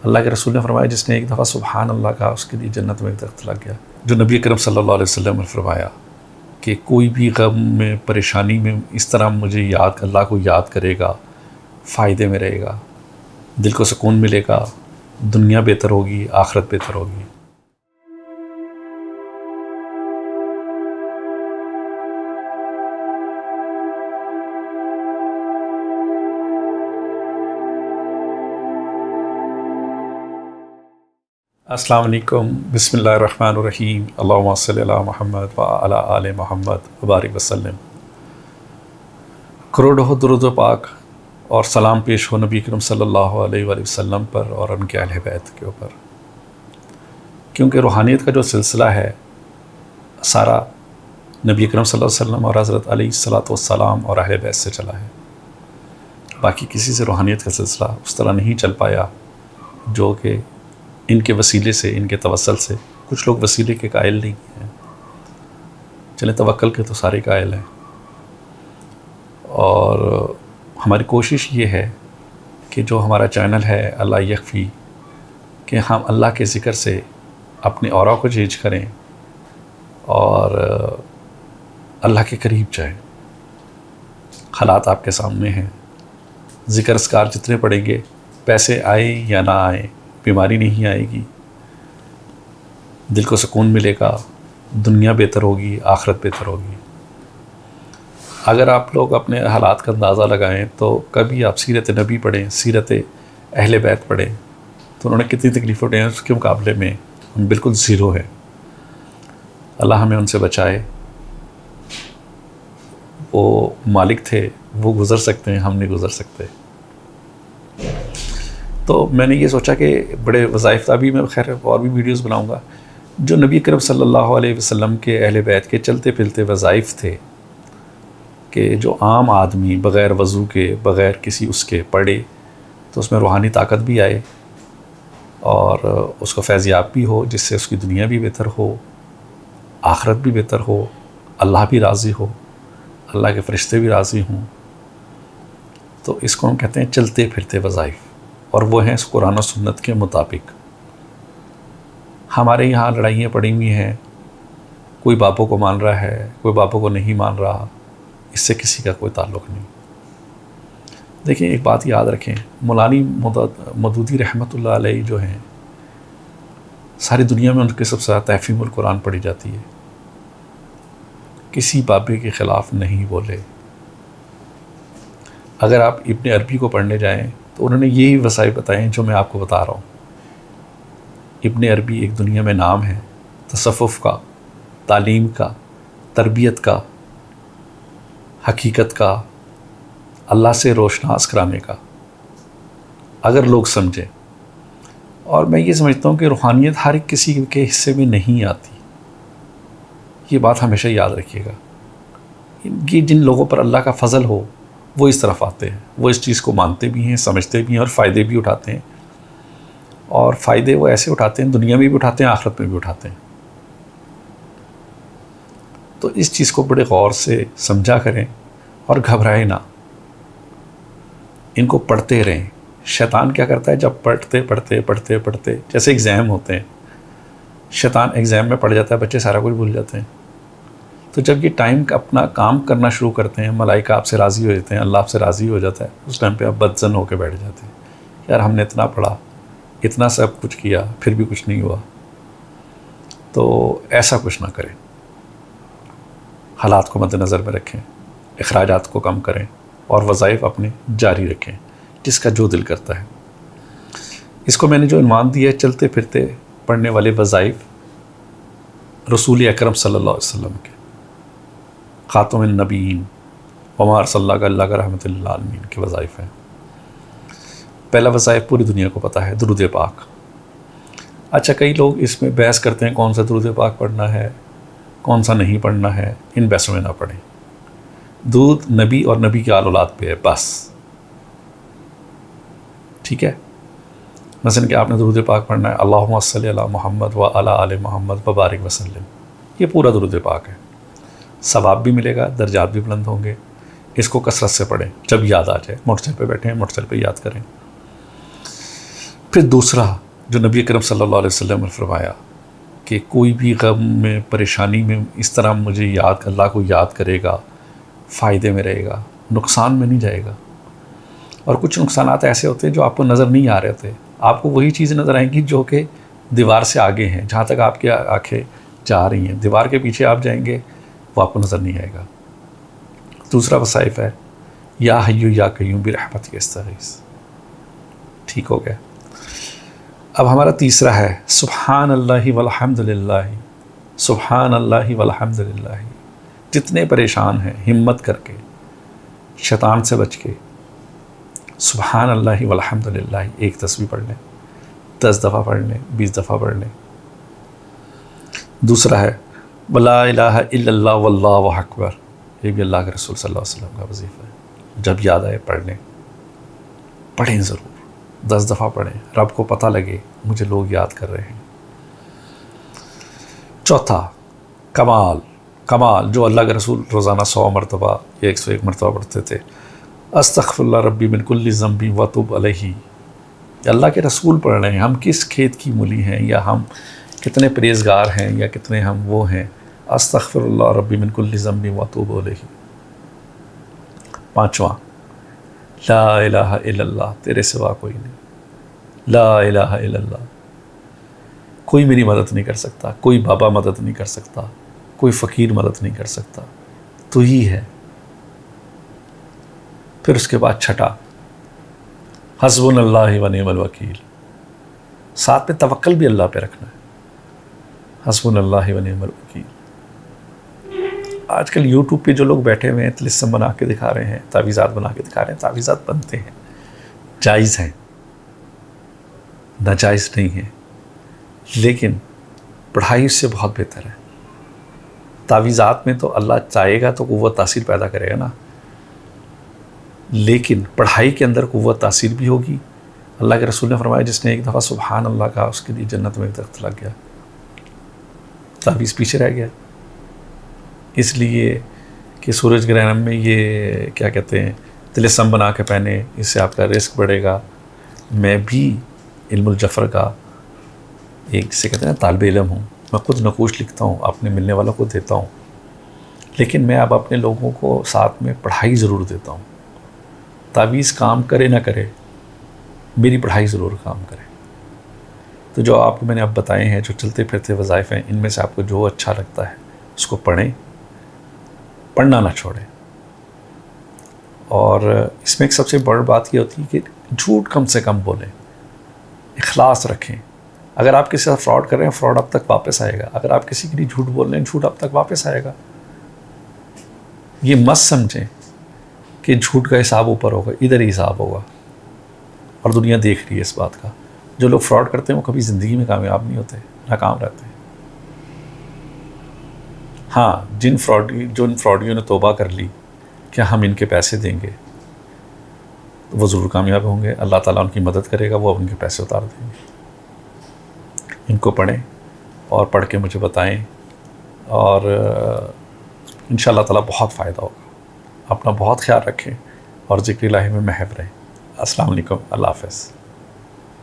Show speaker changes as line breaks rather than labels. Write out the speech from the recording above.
اللہ کے رسول نے فرمایا جس نے ایک دفعہ سبحان اللہ کہا اس کے لیے جنت میں ایک درخت لگ گیا. جو نبی اکرم صلی اللہ علیہ وسلم نے فرمایا کہ کوئی بھی غم میں پریشانی میں اس طرح مجھے اللہ کو یاد کرے گا فائدے میں رہے گا، دل کو سکون ملے گا، دنیا بہتر ہوگی، آخرت بہتر ہوگی. السلام علیکم، بسم اللہ الرحمن الرحیم، اللہم صلی علی محمد وعلی آل محمد وبارک وسلم. کروڑوں درود و پاک اور سلام پیش ہو نبی اکرم صلی اللہ علیہ وآلہ وسلم پر اور ان کے اہل بیت کے اوپر، کیونکہ روحانیت کا جو سلسلہ ہے سارا نبی اکرم صلی اللہ علیہ وسلم اور حضرت علیہ الصلوۃ والسلام اور اہل بیت سے چلا ہے. باقی کسی سے روحانیت کا سلسلہ اس طرح نہیں چل پایا جو کہ ان کے وسیلے سے، ان کے توسل سے. کچھ لوگ وسیلے کے قائل نہیں ہیں، چلیں توکل کے تو سارے قائل ہیں. اور ہماری کوشش یہ ہے کہ جو ہمارا چینل ہے اللہ یکفی، کہ ہم اللہ کے ذکر سے اپنے اورا کو چینج کریں اور اللہ کے قریب جائیں. حالات آپ کے سامنے ہیں، ذکر اذکار جتنے پڑھیں گے، پیسے آئیں یا نہ آئیں، بیماری نہیں آئے گی، دل کو سکون ملے گا، دنیا بہتر ہوگی، آخرت بہتر ہوگی. اگر آپ لوگ اپنے حالات کا اندازہ لگائیں تو کبھی آپ سیرت نبی پڑھیں، سیرت اہل بیت پڑھیں تو انہوں نے کتنی تکلیفیں اٹھائی ہیں، اس کے مقابلے میں ہم بالکل زیرو ہے. اللہ ہمیں ان سے بچائے. وہ مالک تھے، وہ گزر سکتے ہیں، ہم نہیں گزر سکتے. تو میں نے یہ سوچا کہ بڑے وظائف ابھی میں خیر اور بھی ویڈیوز بناؤں گا جو نبی کریم صلی اللہ علیہ وسلم کے اہل بیت کے چلتے پھرتے وظائف تھے، کہ جو عام آدمی بغیر وضو کے، بغیر کسی اس کے پڑھے تو اس میں روحانی طاقت بھی آئے اور اس کو فیضیاب بھی ہو، جس سے اس کی دنیا بھی بہتر ہو، آخرت بھی بہتر ہو، اللہ بھی راضی ہو، اللہ کے فرشتے بھی راضی ہوں. تو اس کو ہم کہتے ہیں چلتے پھرتے وظائف، اور وہ ہیں قرآن و سنت کے مطابق. ہمارے یہاں لڑائیاں پڑی ہوئی ہیں، کوئی باپوں کو مان رہا ہے، کوئی باپوں کو نہیں مان رہا. اس سے کسی کا کوئی تعلق نہیں. دیکھیں ایک بات یاد رکھیں، مولانا مودودی رحمۃ اللہ علیہ جو ہیں، ساری دنیا میں ان کے سب سے زیادہ تحفیم القرآن پڑھی جاتی ہے. کسی بابے کے خلاف نہیں بولے. اگر آپ ابن عربی کو پڑھنے جائیں تو انہوں نے یہی وظائف بتائے ہیں جو میں آپ کو بتا رہا ہوں. ابن عربی ایک دنیا میں نام ہے تصوف کا، تعلیم کا، تربیت کا، حقیقت کا، اللہ سے روشناس کرانے کا، اگر لوگ سمجھیں. اور میں یہ سمجھتا ہوں کہ روحانیت ہر کسی کے حصے میں نہیں آتی. یہ بات ہمیشہ یاد رکھیے گا. یہ جن لوگوں پر اللہ کا فضل ہو وہ اس طرف آتے ہیں، وہ اس چیز کو مانتے بھی ہیں، سمجھتے بھی ہیں اور فائدے بھی اٹھاتے ہیں. اور فائدے وہ ایسے اٹھاتے ہیں، دنیا میں بھی اٹھاتے ہیں، آخرت میں بھی اٹھاتے ہیں. تو اس چیز کو بڑے غور سے سمجھا کریں اور گھبرائیں نہ. ان کو پڑھتے رہیں. شیطان کیا کرتا ہے، جب پڑھتے جیسے ایگزام ہوتے ہیں، شیطان ایگزام میں پڑھ جاتا ہے، بچے سارا کچھ بھول جاتے ہیں. تو جب یہ ٹائم کا اپنا کام کرنا شروع کرتے ہیں، ملائکہ آپ سے راضی ہو جاتے ہیں، اللہ آپ سے راضی ہو جاتا ہے، اس ٹائم پہ آپ بدظن ہو کے بیٹھ جاتے ہیں. یار ہم نے اتنا پڑھا، اتنا سب کچھ کیا، پھر بھی کچھ نہیں ہوا. تو ایسا کچھ نہ کریں. حالات کو مد نظر میں رکھیں، اخراجات کو کم کریں اور وظائف اپنے جاری رکھیں، جس کا جو دل کرتا ہے. اس کو میں نے جو عنوان دیا ہے چلتے پھرتے پڑھنے والے وظائف رسول اکرم صلی اللہ علیہ وسلم کے، خاتم النبیین وما ارسلناک الا رحمۃ للعالمین کے وظائف ہیں. پہلا وظائف پوری دنیا کو پتہ ہے، درود پاک. اچھا کئی لوگ اس میں بحث کرتے ہیں کون سا درود پاک پڑھنا ہے، کون سا نہیں پڑھنا ہے. ان بحثوں میں نہ پڑھیں. درود نبی اور نبی کے آل اولاد پہ ہے بس. ٹھیک ہے، مثلا کہ آپ نے درود پاک پڑھنا ہے اللہم صلی علی محمد وعلی آل محمد وبارک وسلم، یہ پورا درود پاک ہے. ثواب بھی ملے گا، درجات بھی بلند ہوں گے. اس کو کثرت سے پڑھیں، جب یاد آ جائے. موٹر سائیکل پہ بیٹھیں، موٹر سائیکل پہ یاد کریں. پھر دوسرا جو نبی اکرم صلی اللہ علیہ وسلم نے فرمایا کہ کوئی بھی غم میں پریشانی میں اس طرح مجھے اللہ کو یاد کرے گا فائدے میں رہے گا، نقصان میں نہیں جائے گا۔ اور کچھ نقصانات ایسے ہوتے ہیں جو آپ کو نظر نہیں آ رہے ہوتے، آپ کو وہی چیزیں نظر آئیں گی جو کہ دیوار سے آگے ہیں، جہاں تک آپ کی آنکھیں جا رہی ہیں، دیوار کے پیچھے آپ جائیں گے وہ آپ کو نظر نہیں آئے گا۔ دوسرا وصائف ہے یا حیو یا قیوم برحمتک استغیث، ٹھیک ہو گیا۔ اب ہمارا تیسرا ہے سبحان اللہ والحمد للہ، سبحان اللہ والحمد للہ۔ جتنے پریشان ہیں ہمت کر کے، شیطان سے بچ کے، سبحان اللہ والحمد للہ ایک تسبیح پڑھ لیں، 10 دفعہ پڑھ لیں، 20 دفعہ پڑھ لیں۔ دوسرا ہے ولا الہ الا اللہ واللہ اکبر، یہ بھی اللہ کے رسول صلی اللہ علیہ وسلم کا وظیفہ ہے، جب یاد آئے پڑھ لیں، پڑھیں ضرور، 10 دفعہ پڑھیں، رب کو پتہ لگے مجھے لوگ یاد کر رہے ہیں۔ چوتھا کمال جو اللہ کے رسول روزانہ 100 مرتبہ یا 101 مرتبہ پڑھتے تھے، استغفر اللہ ربی من کل ذنب واتوب علیہ۔ یہ اللہ کے رسول پڑھ رہے ہیں، ہم کس کھیت کی مولی ہیں، یا ہم کتنے پرہیزگار ہیں، یا کتنے ہم وہ ہیں، استغفر اللہ ربی من کل ذنب واتوب علیہ۔ پانچواں لا الہ الا اللہ، تیرے سوا کوئی نہیں، لا الہ الا اللہ، کوئی میری مدد نہیں کر سکتا، کوئی بابا مدد نہیں کر سکتا، کوئی فقیر مدد نہیں کر سکتا، تو ہی ہے۔ پھر اس کے بعد چھٹا حسبنا اللہ و نعم الوکیل، ساتھ میں توکل بھی اللہ پہ رکھنا ہے، حسبنا اللہ و نعم الوکیل۔ آج کل یوٹیوب پہ جو لوگ بیٹھے ہوئے ہیں طلسم بنا کے دکھا رہے ہیں، تعویذات بنا کے دکھا رہے ہیں، تعویذات بنتے ہیں، جائز ہیں، ناجائز نہیں ہیں، لیکن پڑھائی اس سے بہت بہتر ہے۔ تعویذات میں تو اللہ چاہے گا تو قوت تاثیر پیدا کرے گا نا، لیکن پڑھائی کے اندر قوت تاثیر بھی ہوگی۔ اللہ کے رسول نے فرمایا جس نے ایک دفعہ سبحان اللہ کہا اس کے لیے جنت میں ایک درخت لگ گیا، تعویذ پیچھے رہ گیا۔ اس لیے کہ سورج گرہن میں یہ کیا کہتے ہیں طلسم بنا کے پہنے، اس سے آپ کا رزق بڑھے گا۔ میں بھی علم الجفر کا ایک جسے کہتے ہیں طالب علم ہوں، میں خود نقوش لکھتا ہوں، اپنے ملنے والوں کو دیتا ہوں، لیکن میں اب اپنے لوگوں کو ساتھ میں پڑھائی ضرور دیتا ہوں۔ تعویذ کام کرے نہ کرے، میری پڑھائی ضرور کام کرے۔ تو جو آپ کو میں نے اب بتائے ہیں، جو چلتے پھرتے وظائف ہیں، ان میں سے آپ کو جو اچھا لگتا ہے اس کو پڑھیں، پڑھنا نہ چھوڑیں۔ اور اس میں ایک سب سے بڑی بات یہ ہوتی ہے کہ جھوٹ کم سے کم بولیں، اخلاص رکھیں۔ اگر آپ کسی سے فراڈ کر رہے ہیں، فراڈ اب تک واپس آئے گا۔ اگر آپ کسی کے لیے جھوٹ بول رہے ہیں، جھوٹ اب تک واپس آئے گا۔ یہ مت سمجھیں کہ جھوٹ کا حساب اوپر ہوگا، ادھر ہی حساب ہوگا، اور دنیا دیکھ رہی ہے اس بات کا۔ جو لوگ فراڈ کرتے ہیں وہ کبھی زندگی میں کامیاب نہیں ہوتے، ناکام رہتے ہیں۔ ہاں، جن فراڈیوں نے توبہ کر لی کہ ہم ان کے پیسے دیں گے، وہ ضرور کامیاب ہوں گے، اللہ تعالیٰ ان کی مدد کرے گا، وہ ان کے پیسے اتار دیں گے۔ ان کو پڑھیں اور پڑھ کے مجھے بتائیں، اور انشاءاللہ تعالیٰ بہت فائدہ ہوگا۔ اپنا بہت خیال رکھیں اور ذکر الہی میں محو رہیں۔ السلام علیکم، اللہ حافظ۔